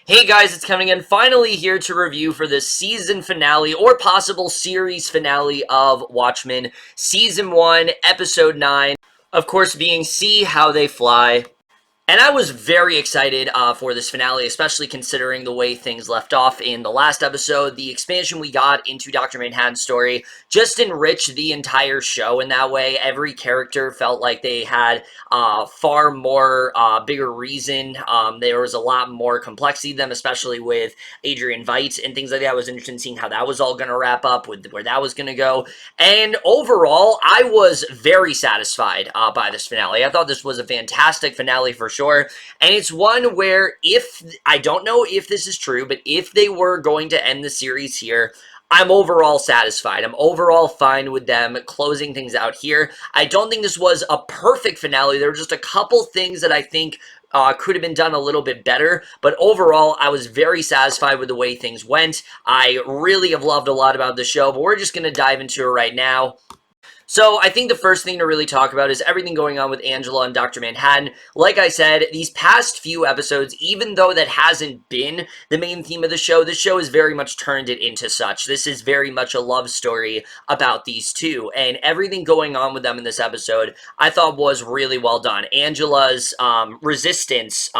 Hey guys, it's coming in finally here to review for the season finale or possible series finale of Watchmen, Season 1, Episode 9. Of course, being See How They Fly. And I was very excited for this finale, especially considering the way things left off in the last episode. The expansion we got into Dr. Manhattan's story just enriched the entire show in that way. Every character felt like they had far more bigger reason. There was a lot more complexity to them, especially with Adrian Veidt and things like that. I was interested in seeing how that was all going to wrap up, with where that was going to go. And overall, I was very satisfied by this finale. I thought this was a fantastic finale for sure. And it's one where I don't know if this is true, but if they were going to end the series here, I'm overall satisfied. I'm overall fine with them closing things out here. I don't think this was a perfect finale. There were just a couple things that I think could have been done a little bit better, but overall, I was very satisfied with the way things went. I really have loved a lot about the show, but we're just going to dive into it right now. So I think the first thing to really talk about is everything going on with Angela and Dr. Manhattan. Like I said, these past few episodes, even though that hasn't been the main theme of the show has very much turned it into such. This is very much a love story about these two, and everything going on with them in this episode, I thought was really well done. Angela's resistance,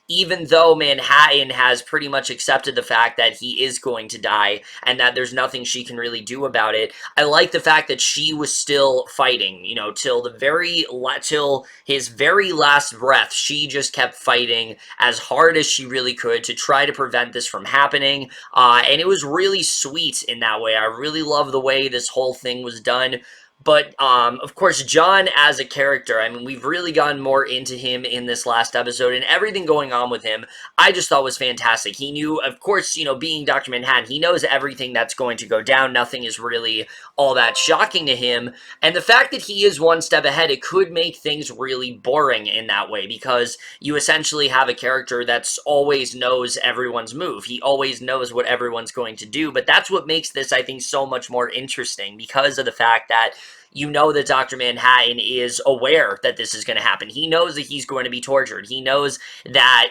even though Manhattan has pretty much accepted the fact that he is going to die and that there's nothing she can really do about it, I like the fact that she was still fighting, till his very last breath. She just kept fighting as hard as she really could to try to prevent this from happening, and it was really sweet in that way. I really love the way this whole thing was done. But, of course, John as a character, I mean, we've really gotten more into him in this last episode, and everything going on with him, I just thought was fantastic. He knew, of course, being Dr. Manhattan, he knows everything that's going to go down. Nothing is really all that shocking to him, and the fact that he is one step ahead, it could make things really boring in that way, because you essentially have a character that's always knows everyone's move. He always knows what everyone's going to do, but that's what makes this, I think, so much more interesting, because of the fact that you know that Dr. Manhattan is aware that this is going to happen. He knows that he's going to be tortured. He knows that,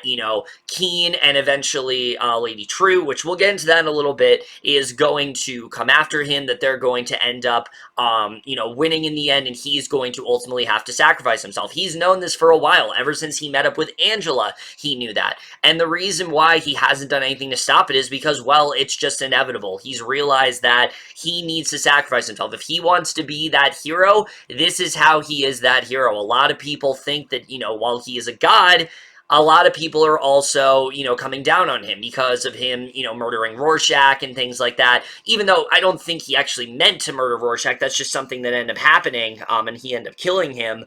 Keen and eventually Lady True, which we'll get into that in a little bit, is going to come after him, that they're going to end up, winning in the end, and he's going to ultimately have to sacrifice himself. He's known this for a while. Ever since he met up with Angela, he knew that. And the reason why he hasn't done anything to stop it is because, well, it's just inevitable. He's realized that he needs to sacrifice himself. If he wants to be that hero, this is how he is that hero. A lot of people think that, while he is a god, a lot of people are also, coming down on him because of him, murdering Rorschach and things like that. Even though I don't think he actually meant to murder Rorschach, that's just something that ended up happening, and he ended up killing him.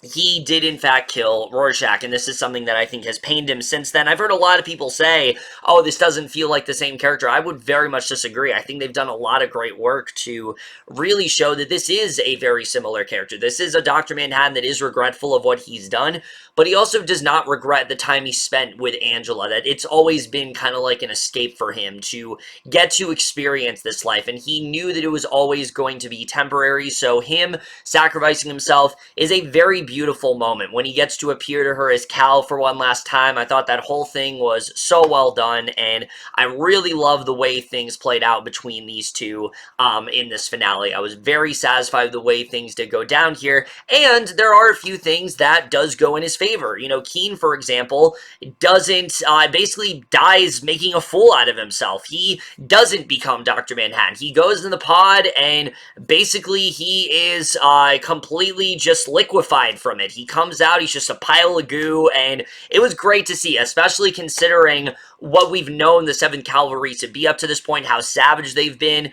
He did in fact kill Rorschach, and this is something that I think has pained him since then. I've heard a lot of people say, oh, this doesn't feel like the same character. I would very much disagree. I think they've done a lot of great work to really show that this is a very similar character. This is a Dr. Manhattan that is regretful of what he's done, but he also does not regret the time he spent with Angela, that it's always been kind of like an escape for him to get to experience this life, and he knew that it was always going to be temporary, so him sacrificing himself is a very beautiful moment. When he gets to appear to her as Cal for one last time, I thought that whole thing was so well done, and I really love the way things played out between these two in this finale. I was very satisfied with the way things did go down here, and there are a few things that does go in his favor. Keen, for example, basically dies making a fool out of himself. He doesn't become Dr. Manhattan. He goes in the pod, and basically he is completely just liquefied from it. He comes out, he's just a pile of goo, and it was great to see, especially considering what we've known the 7th Cavalry to be up to this point, how savage they've been,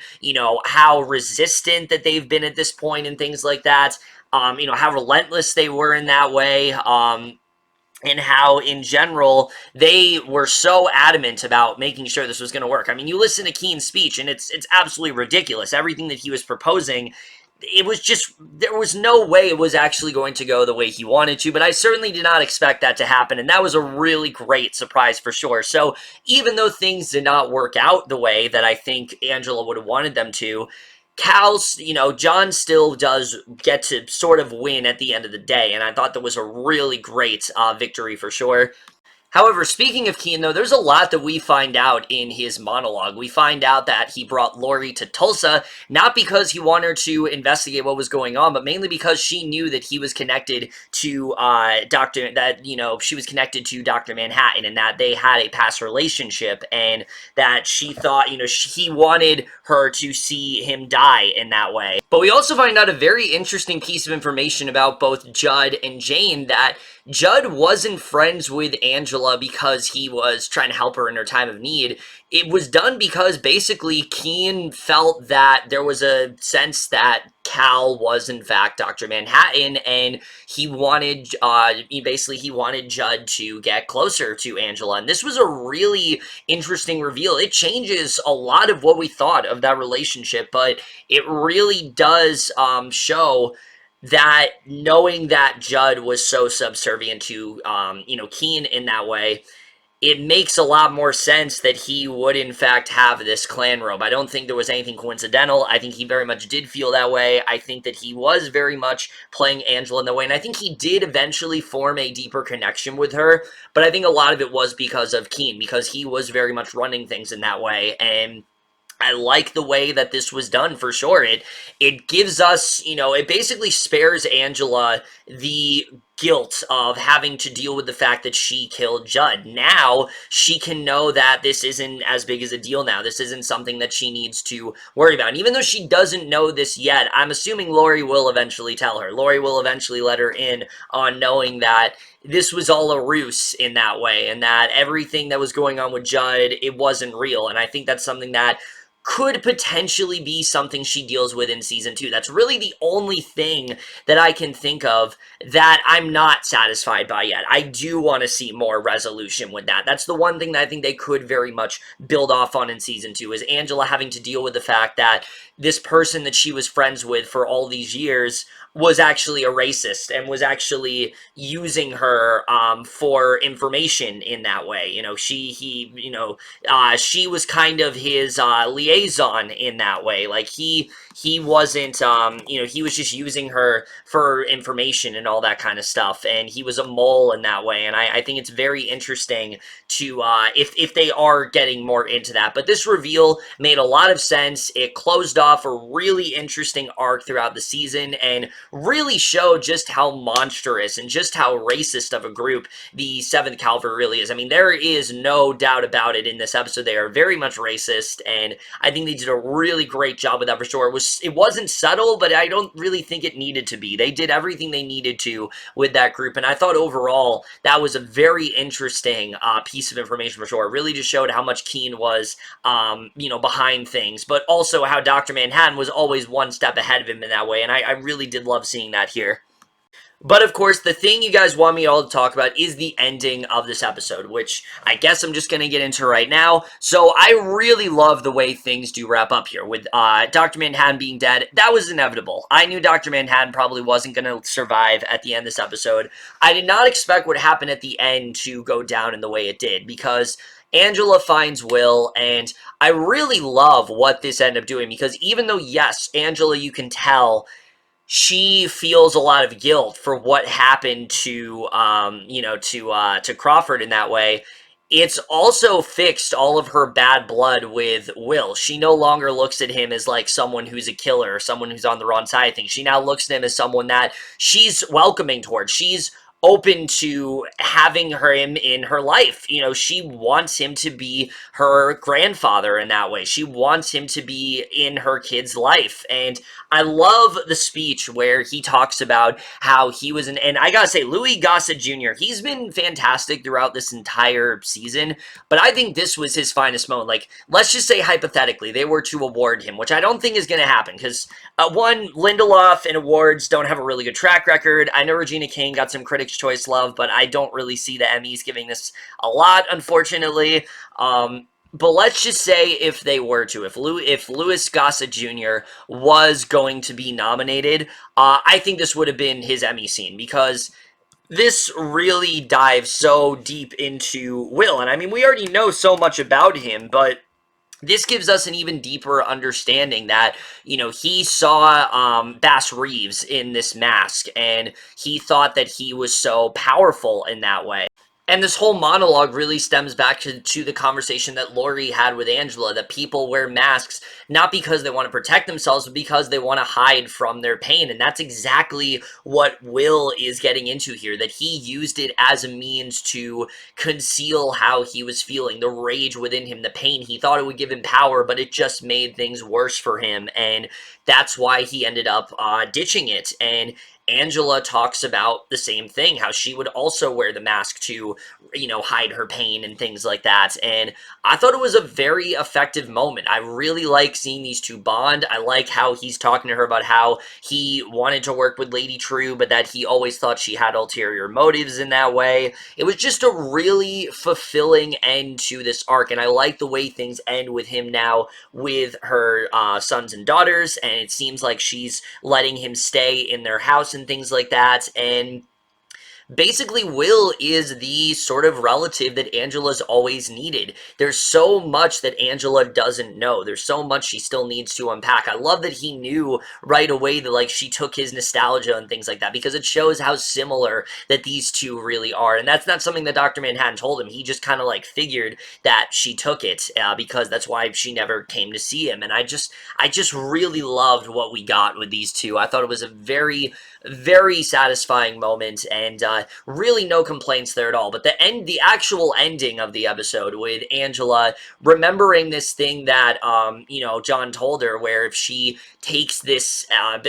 how resistant that they've been at this point and things like that. How relentless they were in that way, and how, in general, they were so adamant about making sure this was going to work. I mean, you listen to Keen's speech, and it's absolutely ridiculous. Everything that he was proposing, it was just, there was no way it was actually going to go the way he wanted to, but I certainly did not expect that to happen, and that was a really great surprise for sure. So, even though things did not work out the way that I think Angela would have wanted them to, John still does get to sort of win at the end of the day, and I thought that was a really great victory for sure. However, speaking of Keen, though, there's a lot that we find out in his monologue. We find out that he brought Lori to Tulsa, not because he wanted her to investigate what was going on, but mainly because she knew that he was connected to she was connected to Dr. Manhattan, and that they had a past relationship, and that she thought, he wanted her to see him die in that way. But we also find out a very interesting piece of information about both Judd and Jane, that Judd wasn't friends with Angela because he was trying to help her in her time of need. It was done because basically Keen felt that there was a sense that Cal was in fact Dr. Manhattan, and he wanted he wanted Judd to get closer to Angela. And this was a really interesting reveal. It changes a lot of what we thought of that relationship, but it really does show that knowing that Judd was so subservient to, Keen in that way, it makes a lot more sense that he would, in fact, have this clan robe. I don't think there was anything coincidental. I think he very much did feel that way. I think that he was very much playing Angela in that way, and I think he did eventually form a deeper connection with her, but I think a lot of it was because of Keen, because he was very much running things in that way, and I like the way that this was done, for sure. It gives us, it basically spares Angela the guilt of having to deal with the fact that she killed Judd. Now she can know that this isn't as big as a deal now. This isn't something that she needs to worry about. And even though she doesn't know this yet, I'm assuming Lori will eventually tell her. Lori will eventually let her in on knowing that this was all a ruse in that way, and that everything that was going on with Judd, it wasn't real. And I think that's something that could potentially be something she deals with in season 2. That's really the only thing that I can think of that I'm not satisfied by yet. I do want to see more resolution with that. That's the one thing that I think they could very much build off on in season 2, is Angela having to deal with the fact that this person that she was friends with for all these years was actually a racist and was actually using her for information in that way. She was kind of his liaison in that way. Like he wasn't, he was just using her for information and all that kind of stuff, and he was a mole in that way. And I think it's very interesting to if they are getting more into that. But this reveal made a lot of sense. It closed off a really interesting arc throughout the season, and really showed just how monstrous and just how racist of a group the 7th Cavalry really is. I mean, there is no doubt about it in this episode. They are very much racist, and I think they did a really great job with that, for sure. It wasn't subtle, but I don't really think it needed to be. They did everything they needed to with that group, and I thought overall that was a very interesting piece of information, for sure. It really just showed how much Keen was, behind things, but also how Dr. Manhattan was always one step ahead of him in that way, and I really did love seeing that here. But of course, the thing you guys want me all to talk about is the ending of this episode, which I guess I'm just going to get into right now. So I really love the way things do wrap up here with Dr. Manhattan being dead. That was inevitable. I knew Dr. Manhattan probably wasn't going to survive at the end of this episode. I did not expect what happened at the end to go down in the way it did, because Angela finds Will, and I really love what this ended up doing, because even though, yes, Angela, you can tell she feels a lot of guilt for what happened to Crawford in that way, it's also fixed all of her bad blood with Will. She no longer looks at him as like someone who's a killer or someone who's on the wrong side of things. She now looks at him as someone that she's welcoming towards. She's open to having him in her life. She wants him to be her grandfather in that way. She wants him to be in her kid's life. And I love the speech where he talks about how he was and I gotta say, Louis Gossett Jr., he's been fantastic throughout this entire season, but I think this was his finest moment. Like, let's just say hypothetically, they were to award him, which I don't think is going to happen, because one, Lindelof and awards don't have a really good track record. I know Regina King got some Critics' Choice love, but I don't really see the Emmys giving this a lot, unfortunately. But let's just say if they were to, if Louis Gossett Jr. was going to be nominated, I think this would have been his Emmy scene, because this really dives so deep into Will. And I mean, we already know so much about him, but this gives us an even deeper understanding that, he saw Bass Reeves in this mask, and he thought that he was so powerful in that way. And this whole monologue really stems back to the conversation that Lori had with Angela, that people wear masks not because they want to protect themselves, but because they want to hide from their pain. And that's exactly what Will is getting into here, that he used it as a means to conceal how he was feeling, the rage within him, the pain. He thought it would give him power, but it just made things worse for him. And that's why he ended up ditching it. And Angela talks about the same thing, how she would also wear the mask to, hide her pain and things like that. And I thought it was a very effective moment. I really like seeing these two bond. I like how he's talking to her about how he wanted to work with Lady True, but that he always thought she had ulterior motives in that way. It was just a really fulfilling end to this arc, and I like the way things end with him now with her sons and daughters, and it seems like she's letting him stay in their house and things like that. And basically, Will is the sort of relative that Angela's always needed. There's so much that Angela doesn't know. There's so much she still needs to unpack. I love that he knew right away that, like, she took his nostalgia and things like that, because it shows how similar that these two really are. And that's not something that Dr. Manhattan told him. He just kind of, like, figured that she took it, because that's why she never came to see him. And I just really loved what we got with these two. I thought it was a very, very satisfying moment, and really no complaints there at all. But the actual ending of the episode with Angela remembering this thing that John told her, where if she takes this,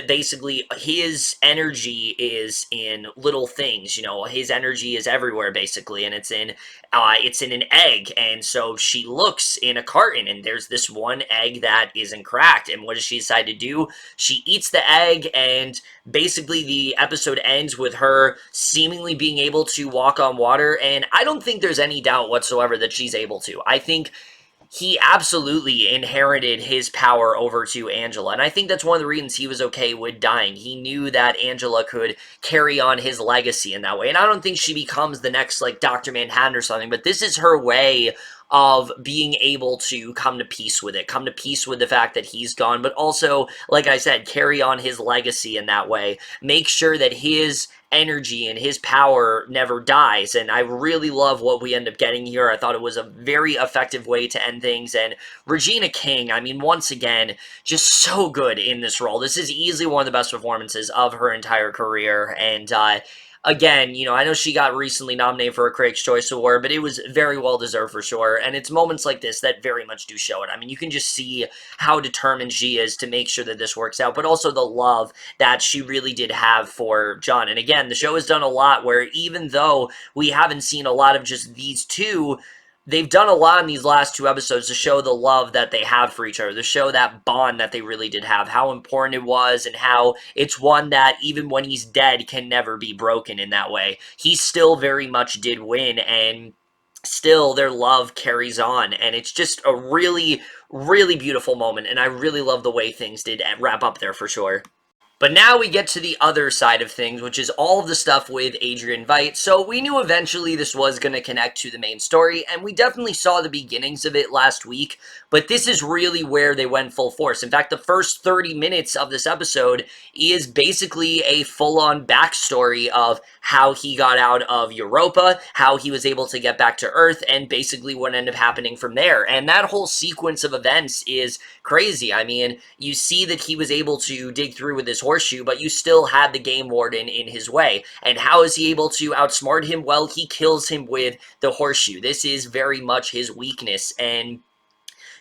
basically his energy is in little things. His energy is everywhere basically, and it's in an egg. And so she looks in a carton, and there's this one egg that isn't cracked. And what does she decide to do? She eats the egg, and basically the episode ends with her seemingly being able to walk on water. And I don't think there's any doubt whatsoever that she's able to. I think he absolutely inherited his power over to Angela. And I think that's one of the reasons he was okay with dying. He knew that Angela could carry on his legacy in that way. And I don't think she becomes the next, like, Dr. Manhattan or something, but this is her way of being able to come to peace with it, come to peace with the fact that he's gone, but also, like I said, carry on his legacy in that way. Make sure that his energy and his power never dies. And I really love what we end up getting here. I thought it was a very effective way to end things. And Regina King, I mean, once again, just so good in this role. This is easily one of the best performances of her entire career. And again, I know she got recently nominated for a Critics' Choice Award, but it was very well deserved for sure. And it's moments like this that very much do show it. I mean, you can just see how determined she is to make sure that this works out, but also the love that she really did have for John. And again, the show has done a lot where, even though we haven't seen a lot of just these two, they've done a lot in these last two episodes to show the love that they have for each other, to show that bond that they really did have, how important it was, and how it's one that even when he's dead can never be broken in that way. He still very much did win, and still their love carries on, and it's just a really, really beautiful moment, and I really love the way things did wrap up there for sure. But now we get to the other side of things, which is all of the stuff with Adrian Veidt. So we knew eventually this was going to connect to the main story, and we definitely saw the beginnings of it last week, but this is really where they went full force. In fact, the first 30 minutes of this episode is basically a full-on backstory of how he got out of Europa, how he was able to get back to Earth, and basically what ended up happening from there. And that whole sequence of events is crazy. I mean, you see that he was able to dig through with his horseshoe, but you still had the game warden in his way. And how is he able to outsmart him? Well, he kills him with the horseshoe. This is very much his weakness, and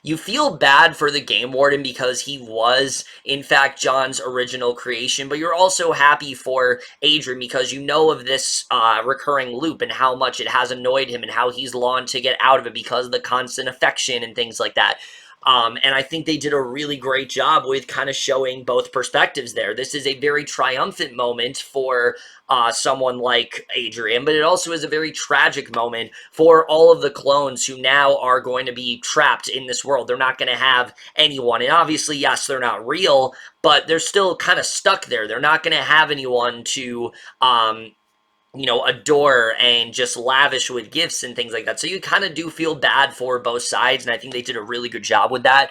you feel bad for the game warden because he was, in fact, John's original creation, but you're also happy for Adrian because you know of this recurring loop and how much it has annoyed him and how he's longed to get out of it because of the constant affection and things like that. And I think they did a really great job with kind of showing both perspectives there. This is a very triumphant moment for someone like Adrian, but it also is a very tragic moment for all of the clones who now are going to be trapped in this world. They're not going to have anyone. And obviously, yes, they're not real, but they're still kind of stuck there. They're not going to have anyone to adore and just lavish with gifts and things like that. So you kind of do feel bad for both sides, and I think they did a really good job with that.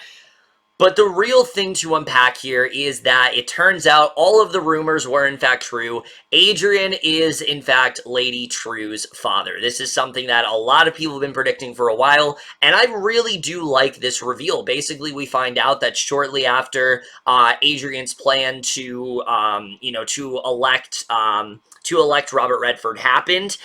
But the real thing to unpack here is that it turns out all of the rumors were in fact true. Adrian is in fact Lady True's father. This is something that a lot of people have been predicting for a while, and I really do like this reveal. Basically, we find out that shortly after Adrian's plan to, to elect Robert Redford happened,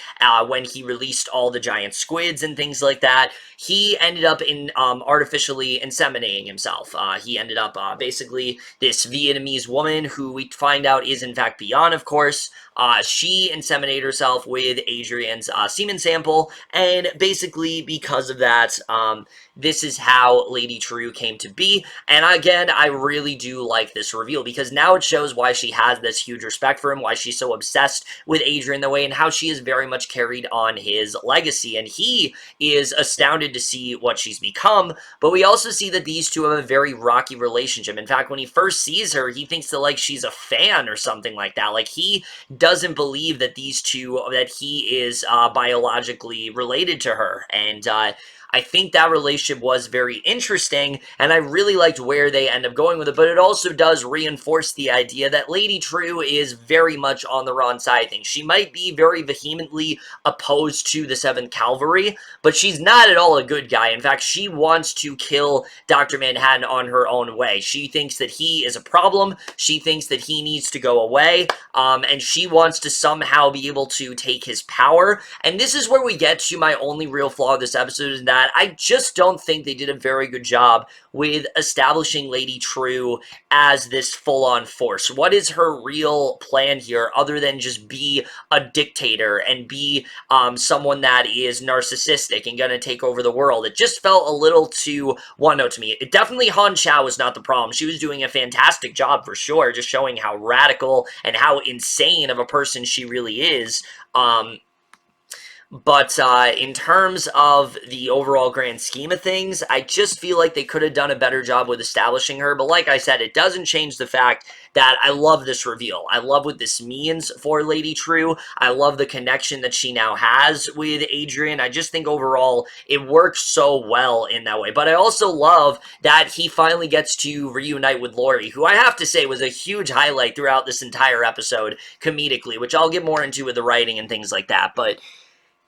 when he released all the giant squids and things like that, he ended up artificially inseminating himself. He ended up basically this Vietnamese woman who we find out is in fact Beyond, of course. She inseminated herself with Adrian's semen sample, and basically because of that, this is how Lady True came to be. And again, I really do like this reveal because now it shows why she has this huge respect for him, why she's so obsessed with Adrian the way, and how she is very much carried on his legacy. And he is astounded to see what she's become, but we also see that these two have a very rocky relationship. In fact, when he first sees her, he thinks that like she's a fan or something like that. Like he doesn't believe that that he is biologically related to her. And I think that relationship was very interesting, and I really liked where they end up going with it, but it also does reinforce the idea that Lady True is very much on the wrong side of things. She might be very vehemently opposed to the 7th Cavalry, but she's not at all a good guy. In fact, she wants to kill Dr. Manhattan on her own way. She thinks that he is a problem, she thinks that he needs to go away, and she wants to somehow be able to take his power, and this is where we get to my only real flaw of this episode, is that I just don't think they did a very good job with establishing Lady True as this full-on force. What is her real plan here other than just be a dictator and be someone that is narcissistic and gonna take over the world? It just felt a little too one-note to me. It definitely, Han Chau was not the problem. She was doing a fantastic job for sure, just showing how radical and how insane of a person she really is. But in terms of the overall grand scheme of things, I just feel like they could have done a better job with establishing her. But like I said, it doesn't change the fact that I love this reveal. I love what this means for Lady True. I love the connection that she now has with Adrian. I just think overall it works so well in that way. But I also love that he finally gets to reunite with Laurie, who I have to say was a huge highlight throughout this entire episode comedically, which I'll get more into with the writing and things like that. But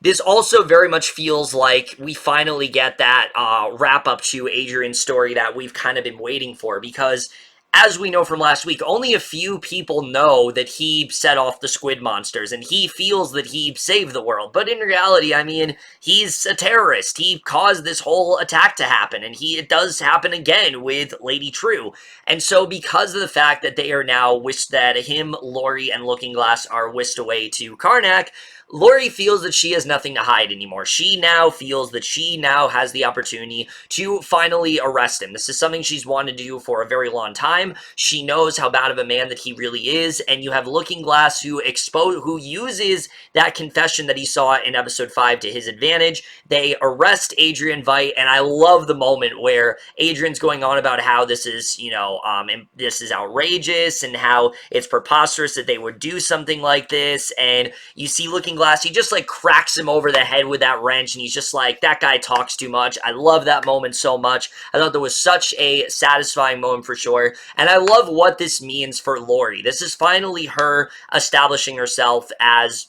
this also very much feels like we finally get that wrap-up to Adrian's story that we've kind of been waiting for, because as we know from last week, only a few people know that he set off the squid monsters, and he feels that he saved the world. But in reality, I mean, he's a terrorist. He caused this whole attack to happen, and it does happen again with Lady True. And so because of the fact that they are now that him, Laurie, and Looking Glass are whisked away to Karnak, Laurie feels that she has nothing to hide anymore. She now feels that she now has the opportunity to finally arrest him. This is something she's wanted to do for a very long time. She knows how bad of a man that he really is, and you have Looking Glass who uses that confession that he saw in episode 5 to his advantage. They arrest Adrian Veidt, and I love the moment where Adrian's going on about how this is, this is outrageous and how it's preposterous that they would do something like this, and you see Looking Glass, he just like cracks him over the head with that wrench, and he's just like, that guy talks too much. I love that moment so much. I thought that was such a satisfying moment for sure, and I love what this means for Laurie. This is finally her establishing herself as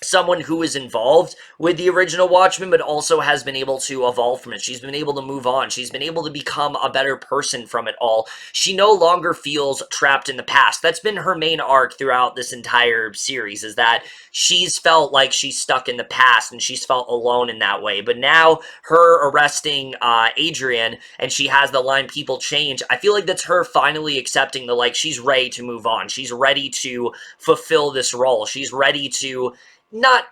someone who is involved with the original Watchmen, but also has been able to evolve from it. She's been able to move on. She's been able to become a better person from it all. She no longer feels trapped in the past. That's been her main arc throughout this entire series, is that she's felt like she's stuck in the past, and she's felt alone in that way. But now, her arresting Adrian, and she has the line, people change, I feel like that's her finally accepting she's ready to move on. She's ready to fulfill this role. She's ready to not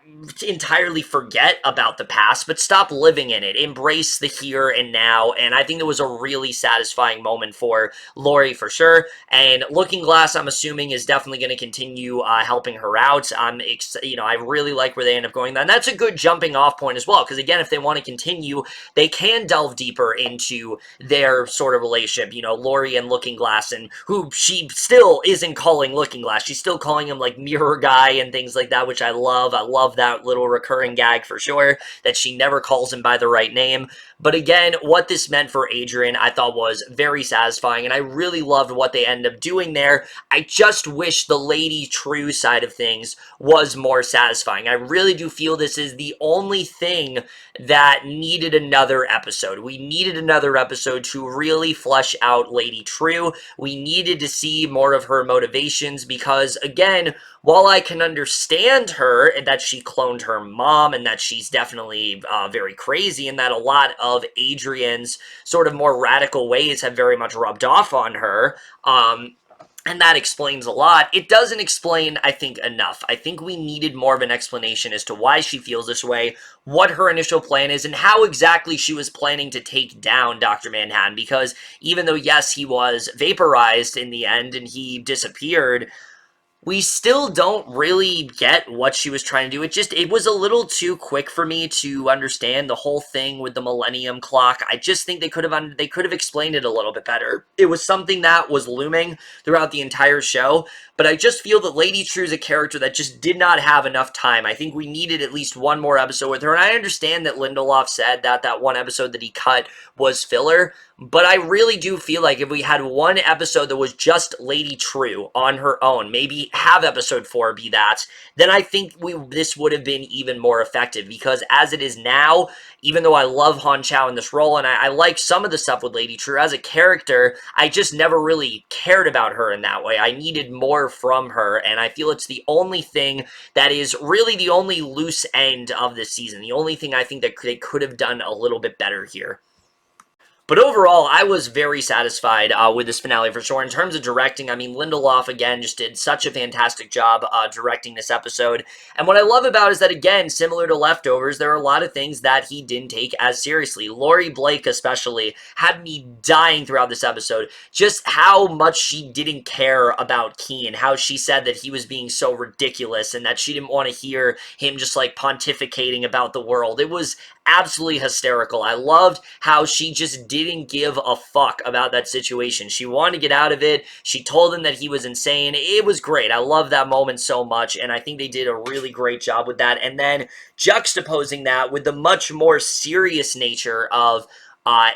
entirely forget about the past, but stop living in it. Embrace the here and now, and I think it was a really satisfying moment for Laurie for sure. And Looking Glass, I'm assuming, is definitely going to continue helping her out. I really like where they end up going, and that's a good jumping off point as well, because again, if they want to continue, they can delve deeper into their sort of relationship, Laurie and Looking Glass, and who she still isn't calling Looking Glass. She's still calling him like Mirror Guy and things like that, which I love. love. I love that little recurring gag for sure, that she never calls him by the right name. But again, what this meant for Adrian, I thought was very satisfying, and I really loved what they ended up doing there. I just wish the Lady True side of things was more satisfying. I really do feel this is the only thing that needed another episode. We needed another episode to really flesh out Lady True. We needed to see more of her motivations because, again, while I can understand her and that she cloned her mom and that she's definitely very crazy and that a lot of Adrian's sort of more radical ways have very much rubbed off on her, and that explains a lot. It doesn't explain, I think, enough. I think we needed more of an explanation as to why she feels this way, what her initial plan is, and how exactly she was planning to take down Dr. Manhattan. Because even though, yes, he was vaporized in the end and he disappeared, we still don't really get what she was trying to do. It was a little too quick for me to understand the whole thing with the Millennium Clock. I just think they could have explained it a little bit better. It was something that was looming throughout the entire show, but I just feel that Lady True is a character that just did not have enough time. I think we needed at least one more episode with her, and I understand that Lindelof said that that one episode that he cut was filler, but I really do feel like if we had one episode that was just Lady True on her own, maybe have episode 4 be that, then I think this would have been even more effective. Because as it is now, even though I love Han Chau in this role, and I like some of the stuff with Lady True as a character, I just never really cared about her in that way. I needed more from her, and I feel it's the only thing that is really the only loose end of this season. The only thing I think that they could have done a little bit better here. But overall, I was very satisfied with this finale for sure. In terms of directing, I mean, Lindelof, again, just did such a fantastic job directing this episode. And what I love about it is that, again, similar to Leftovers, there are a lot of things that he didn't take as seriously. Laurie Blake, especially, had me dying throughout this episode. Just how much she didn't care about Keen, how she said that he was being so ridiculous and that she didn't want to hear him just, like, pontificating about the world. It was absolutely hysterical. I loved how she just didn't give a fuck about that situation. She wanted to get out of it. She told him that he was insane. It was great. I love that moment so much, and I think they did a really great job with that. And then juxtaposing that with the much more serious nature of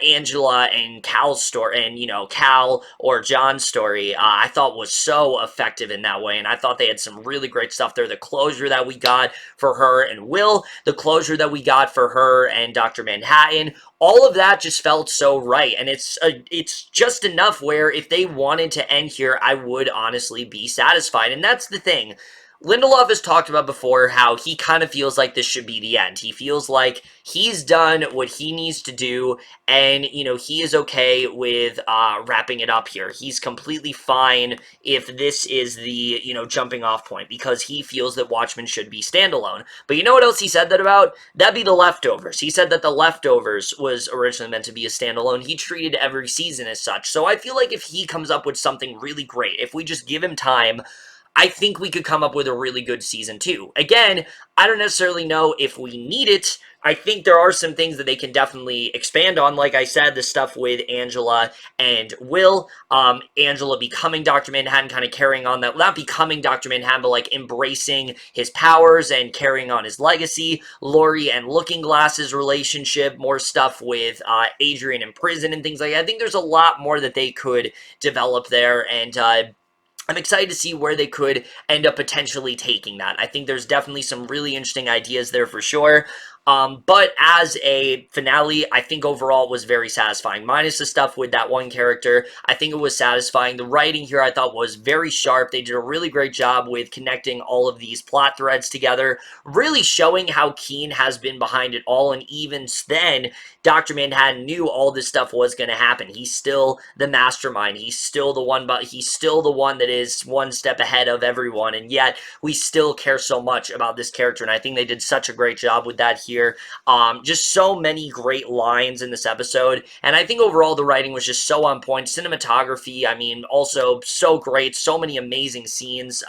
Angela and Cal's story, and, you know, Cal or John's story, I thought was so effective in that way, and I thought they had some really great stuff there. The closure that we got for her and Will, the closure that we got for her and Dr. Manhattan, all of that just felt so right, and it's just enough where if they wanted to end here, I would honestly be satisfied, and that's the thing. Lindelof has talked about before how he kind of feels like this should be the end. He feels like he's done what he needs to do, and, you know, he is okay with wrapping it up here. He's completely fine if this is the, you know, jumping off point, because he feels that Watchmen should be standalone. But you know what else he said that about? That'd be The Leftovers. He said that The Leftovers was originally meant to be a standalone. He treated every season as such. So I feel like if he comes up with something really great, if we just give him time, I think we could come up with a really good season 2. Again, I don't necessarily know if we need it. I think there are some things that they can definitely expand on. Like I said, the stuff with Angela and Will. Angela becoming Dr. Manhattan, kind of carrying on that. Not becoming Dr. Manhattan, but like embracing his powers and carrying on his legacy. Laurie and Looking Glass's relationship. More stuff with Adrian in prison and things like that. I think there's a lot more that they could develop there, and I'm excited to see where they could end up potentially taking that. I think there's definitely some really interesting ideas there for sure. But as a finale, I think overall it was very satisfying. Minus the stuff with that one character, I think it was satisfying. The writing here I thought was very sharp. They did a really great job with connecting all of these plot threads together, really showing how Keen has been behind it all, and even then, Dr. Manhattan knew all this stuff was going to happen. He's still the mastermind. He's still the one, but he's still the one that is one step ahead of everyone, and yet we still care so much about this character, and I think they did such a great job with that here. Just so many great lines in this episode, and I think overall the writing was just so on point. Cinematography, I mean, also so great. So many amazing scenes,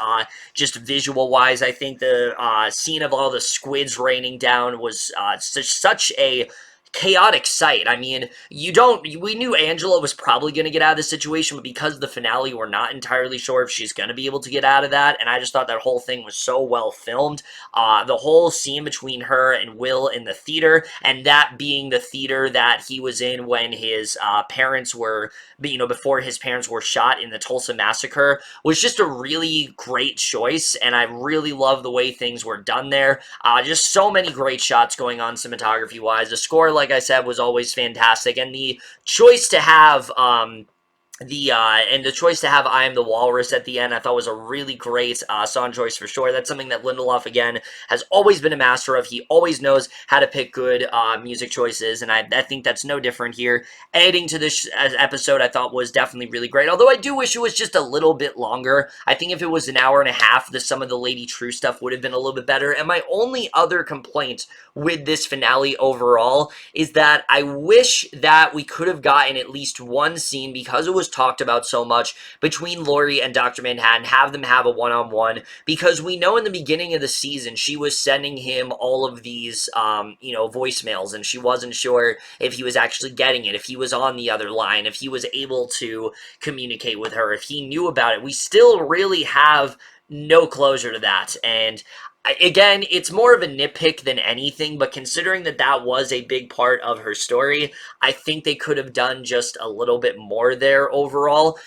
just visual-wise. I think the scene of all the squids raining down was such a chaotic sight. I mean, we knew Angela was probably going to get out of the situation, but because of the finale, we're not entirely sure if she's going to be able to get out of that, and I just thought that whole thing was so well filmed. The whole scene between her and Will in the theater, and that being the theater that he was in when his parents were, before his parents were shot in the Tulsa massacre, was just a really great choice, and I really love the way things were done there. Just so many great shots going on cinematography-wise. The score, like I said, was always fantastic, and the choice to have the choice to have I Am the Walrus at the end, I thought was a really great song choice for sure. That's something that Lindelof, again, has always been a master of. He always knows how to pick good music choices, and I think that's no different here. Editing to this episode, I thought was definitely really great, although I do wish it was just a little bit longer. I think if it was an hour and a half, some of the Lady True stuff would have been a little bit better, and my only other complaint with this finale overall is that I wish that we could have gotten at least one scene, because it was talked about so much, between Laurie and Dr. Manhattan, have them have a one-on-one, because we know in the beginning of the season she was sending him all of these, voicemails, and she wasn't sure if he was actually getting it, if he was on the other line, if he was able to communicate with her, if he knew about it. We still really have no closure to that, and again, it's more of a nitpick than anything, but considering that that was a big part of her story, I think they could have done just a little bit more there overall.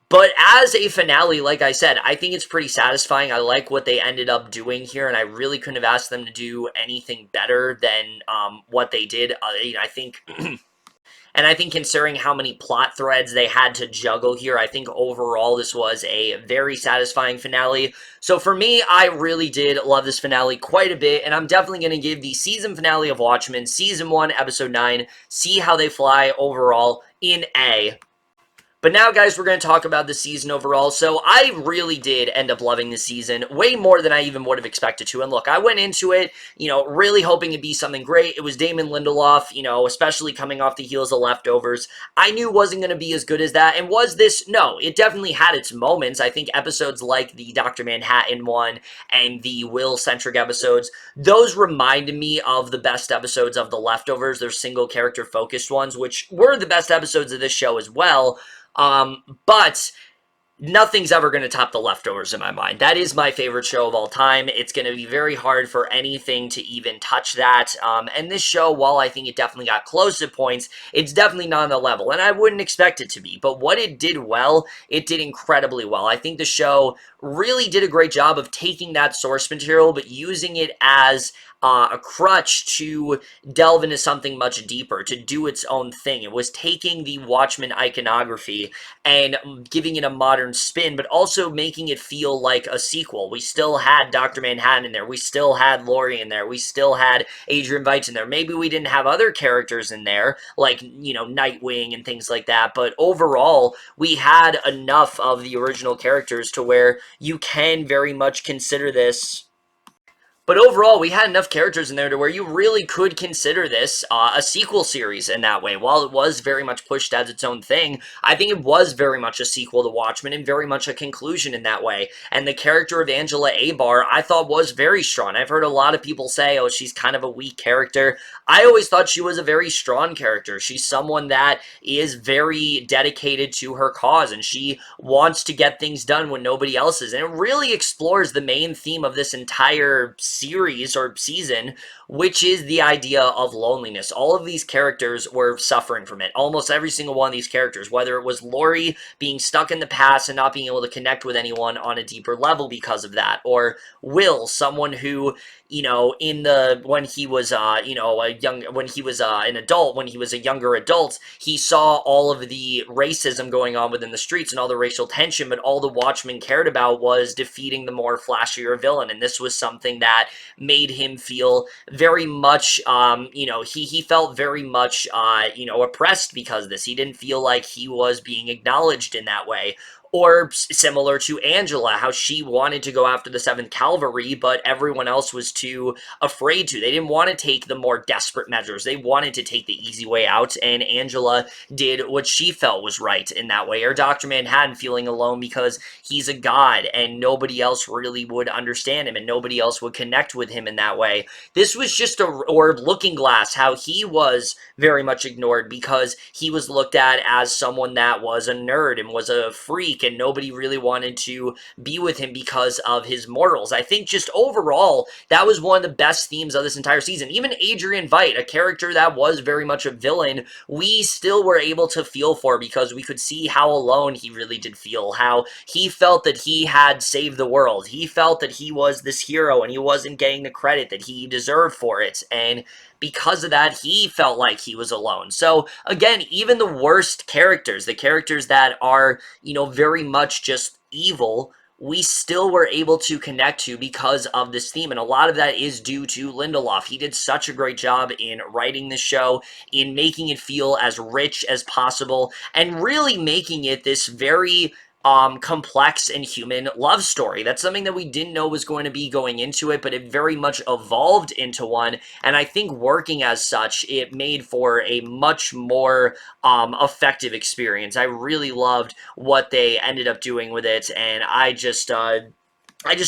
But as a finale, like I said, I think it's pretty satisfying. I like what they ended up doing here, and I really couldn't have asked them to do anything better than what they did. I think... And I think considering how many plot threads they had to juggle here, I think overall this was a very satisfying finale. So for me, I really did love this finale quite a bit, and I'm definitely going to give the season finale of Watchmen, Season 1, Episode 9, See How They Fly overall, in A. But now, guys, we're going to talk about the season overall. So I really did end up loving the season way more than I even would have expected to. And look, I went into it, really hoping it'd be something great. It was Damon Lindelof, especially coming off the heels of Leftovers. I knew it wasn't going to be as good as that. And was this? No, it definitely had its moments. I think episodes like the Dr. Manhattan one and the Will-centric episodes, those reminded me of the best episodes of The Leftovers. They're single character focused ones, which were the best episodes of this show as well. But nothing's ever going to top The Leftovers in my mind. That is my favorite show of all time. It's going to be very hard for anything to even touch that. And this show, while I think it definitely got close at points, it's definitely not on the level, and I wouldn't expect it to be. But what it did well, it did incredibly well. I think the show really did a great job of taking that source material, but using it as a crutch to delve into something much deeper, to do its own thing. It was taking the Watchmen iconography and giving it a modern spin, but also making it feel like a sequel. We still had Dr. Manhattan in there. We still had Laurie in there. We still had Adrian Veidt in there. Maybe we didn't have other characters in there, like, Nightwing and things like that, but overall, we had enough of the original characters to where you can very much consider this. But overall, we had enough characters in there to where you really could consider this a sequel series in that way. While it was very much pushed as its own thing, I think it was very much a sequel to Watchmen and very much a conclusion in that way. And the character of Angela Abar, I thought, was very strong. I've heard a lot of people say, oh, she's kind of a weak character. I always thought she was a very strong character. She's someone that is very dedicated to her cause, and she wants to get things done when nobody else is. And it really explores the main theme of this entire series or season, which is the idea of loneliness. All of these characters were suffering from it. Almost every single one of these characters, whether it was Laurie being stuck in the past and not being able to connect with anyone on a deeper level because of that, or Will, someone who, when he was, an adult, when he was a younger adult, he saw all of the racism going on within the streets and all the racial tension, but all the Watchmen cared about was defeating the more flashier villain, and this was something that made him feel very much, he felt very much, oppressed because of this. He didn't feel like he was being acknowledged in that way. Or similar to Angela, how she wanted to go after the 7th Cavalry, but everyone else was too afraid to. They didn't want to take the more desperate measures. They wanted to take the easy way out, and Angela did what she felt was right in that way. Or Dr. Manhattan feeling alone because he's a god, and nobody else really would understand him, and nobody else would connect with him in that way. This was just or Looking Glass, how he was very much ignored because he was looked at as someone that was a nerd and was a freak, and nobody really wanted to be with him because of his morals. I think just overall, that was one of the best themes of this entire season. Even Adrian Veidt, a character that was very much a villain, we still were able to feel for because we could see how alone he really did feel, how he felt that he had saved the world. He felt that he was this hero and he wasn't getting the credit that he deserved for it. And because of that, he felt like he was alone. So again, even the worst characters, the characters that are, very much just evil, we still were able to connect to because of this theme. And a lot of that is due to Lindelof. He did such a great job in writing this show, in making it feel as rich as possible, and really making it this very complex and human love story. That's something that we didn't know was going to be going into it, but it very much evolved into one, and I think working as such, it made for a much more effective experience. I really loved what they ended up doing with it, and I just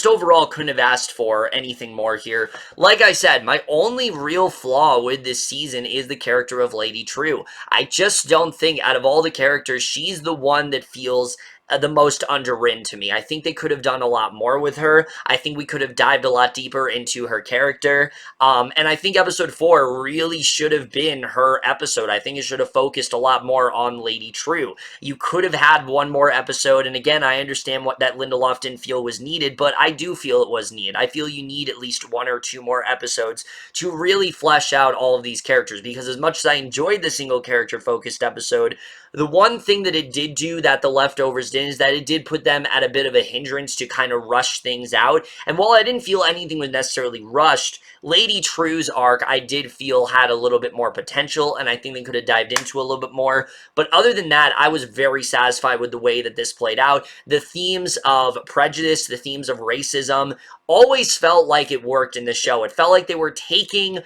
overall couldn't have asked for anything more here. Like I said, my only real flaw with this season is the character of Lady Trieu. I just don't think out of all the characters, she's the one that feels the most underwritten to me. I think they could have done a lot more with her. I think we could have dived a lot deeper into her character. And I think episode 4 really should have been her episode. I think it should have focused a lot more on Lady Trieu. You could have had one more episode, and again, I understand what that Lindelof didn't feel was needed, but I do feel it was needed. I feel you need at least 1 or 2 more episodes to really flesh out all of these characters, because as much as I enjoyed the single character focused episode, the one thing that it did do that the leftovers did is that it did put them at a bit of a hindrance to kind of rush things out. And while I didn't feel anything was necessarily rushed, Lady Trieu's arc I did feel had a little bit more potential, and I think they could have dived into a little bit more. But other than that, I was very satisfied with the way that this played out. The themes of prejudice, the themes of racism, always felt like it worked in the show. It felt like they were taking,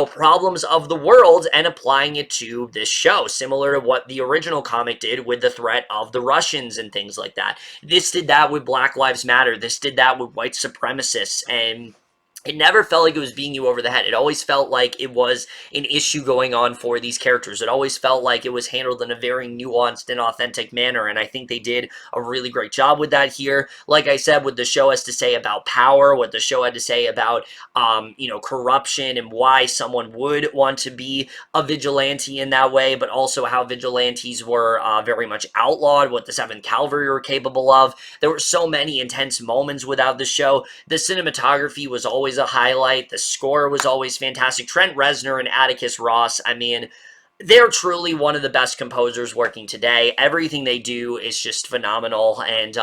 problems of the world and applying it to this show, similar to what the original comic did with the threat of the Russians and things like that. This did that with Black Lives Matter. This did that with white supremacists, and it never felt like it was beating you over the head. It always felt like it was an issue going on for these characters. It always felt like it was handled in a very nuanced and authentic manner, and I think they did a really great job with that here. Like I said, what the show has to say about power, what the show had to say about, corruption, and why someone would want to be a vigilante in that way, but also how vigilantes were very much outlawed, what the 7th Cavalry were capable of. There were so many intense moments without the show. The cinematography was always a highlight. The score was always fantastic. Trent Reznor and Atticus Ross, I mean, they're truly one of the best composers working today. Everything they do is just phenomenal, and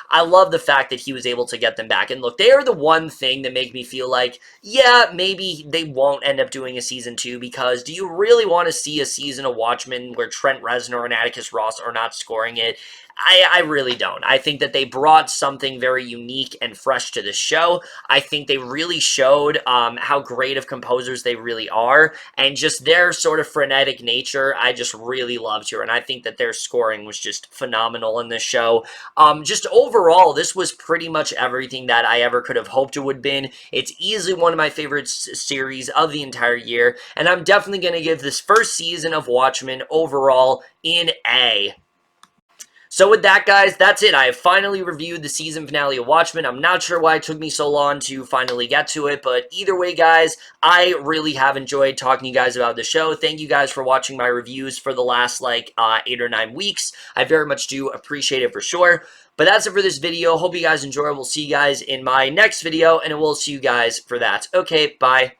I love the fact that he was able to get them back. And look, they are the one thing that make me feel like, yeah, maybe they won't end up doing a season 2, because do you really want to see a season of Watchmen where Trent Reznor and Atticus Ross are not scoring it? I really don't. I think that they brought something very unique and fresh to the show. I think they really showed how great of composers they really are, and just their sort of frenetic nature, I just really loved here, and I think that their scoring was just phenomenal in this show. Just overall, this was pretty much everything that I ever could have hoped it would have been. It's easily one of my favorite series of the entire year, and I'm definitely going to give this first season of Watchmen overall an A. So with that, guys, that's it. I have finally reviewed the season finale of Watchmen. I'm not sure why it took me so long to finally get to it, but either way, guys, I really have enjoyed talking to you guys about the show. Thank you guys for watching my reviews for the last, 8 or 9 weeks. I very much do appreciate it for sure. But that's it for this video. Hope you guys enjoy. We'll see you guys in my next video, and we'll see you guys for that. Okay, bye.